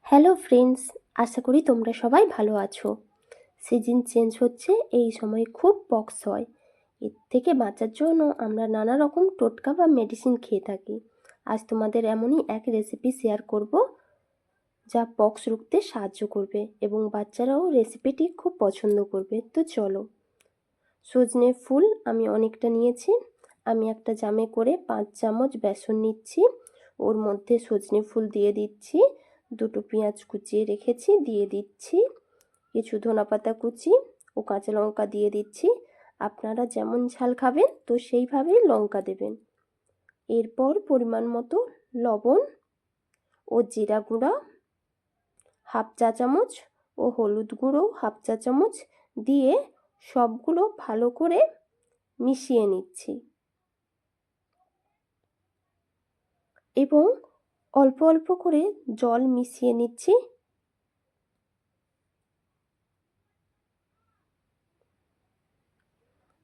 Hello friends, আশা করি তোমরা সবাই ভালো আছো। সিজন চেঞ্জ হচ্ছে, এই সময় খুব পক্স হয়। এর থেকে বাঁচার জন্য আমরা নানা রকম টোটকা বা মেডিসিন খেয়ে থাকি। আজ তোমাদের এমনই এক রেসিপি শেয়ার করব যা পক্স রুখতে সাহায্য করবে এবং বাচ্চারাও রেসিপিটি খুব পছন্দ করবে। তো চলো। সজনে ফুল আমি অনেকটা নিয়েছি। আমি একটা জামে করে 5 চামচ বেসন নিচ্ছি, ওর মধ্যে সজনে ফুল দিয়ে দিচ্ছি, দুটো পেঁয়াজ কুচিয়ে রেখেছি দিয়ে দিচ্ছি, কিছু ধনেপাতা কুচি ও কাঁচা লঙ্কা দিয়ে দিচ্ছি। আপনারা যেমন ঝাল খাবেন তো সেইভাবেই লঙ্কা দেবেন। এরপর পরিমাণ মতো লবণ ও জিরা গুঁড়া হাফ চা চামচ ও হলুদ গুঁড়ো হাফ চা চামচ দিয়ে সবগুলো ভালো করে মিশিয়ে নিচ্ছি এবং অল্প অল্প করে জল মিশিয়ে নিচ্ছি।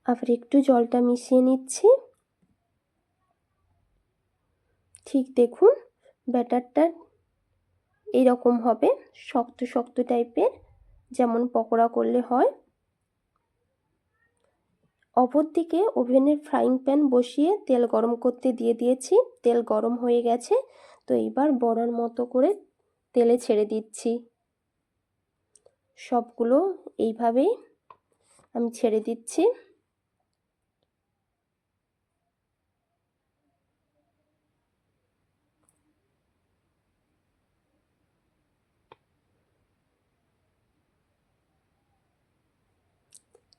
আবার একটু জলটা মিশিয়ে নিচ্ছি। ঠিক দেখুন, ব্যাটারটা এইরকম হবে, শক্ত শক্ত টাইপের, যেমন পকোড়া করলে হয়। অপরদিকে ওভেনের ফ্রাইং প্যান বসিয়ে তেল গরম করতে দিয়ে দিয়েছি। তেল গরম হয়ে গেছে, তো এইবার বড়ার মতো করে তেলে ছেড়ে দিচ্ছি। সবগুলো এইভাবেই আমি ছেড়ে দিচ্ছি।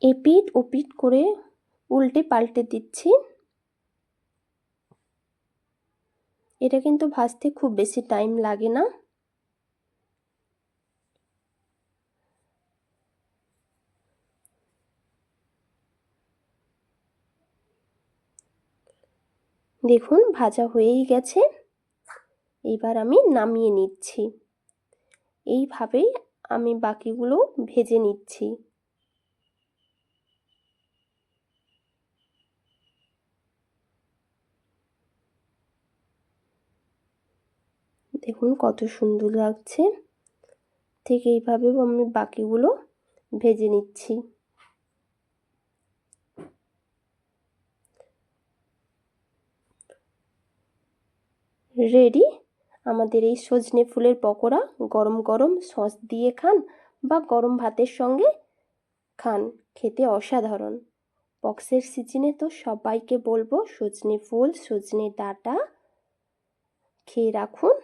এপিঠ ওপিঠ করে উল্টে পাল্টে দিচ্ছি। এটা কিন্তু ভাজতে খুব বেশি টাইম লাগে না। দেখুন ভাজা হয়েই গেছে, এইবার আমি নামিয়ে নিচ্ছি। এইভাবেই আমি বাকিগুলো ভেজে নিচ্ছি। দেখুন কত সুন্দর লাগছে। ঠিক এইভাবেও আমি বাকিগুলো ভেজে নিচ্ছি। রেডি আমাদের এই সজনে ফুলের পকোড়া। গরম গরম সস দিয়ে খান বা গরম ভাতের সঙ্গে খান, খেতে অসাধারণ। পক্সের সিজনে তো সবাইকে বলবো সজনে ফুল সজনে ডাঁটা খেয়ে রাখুন।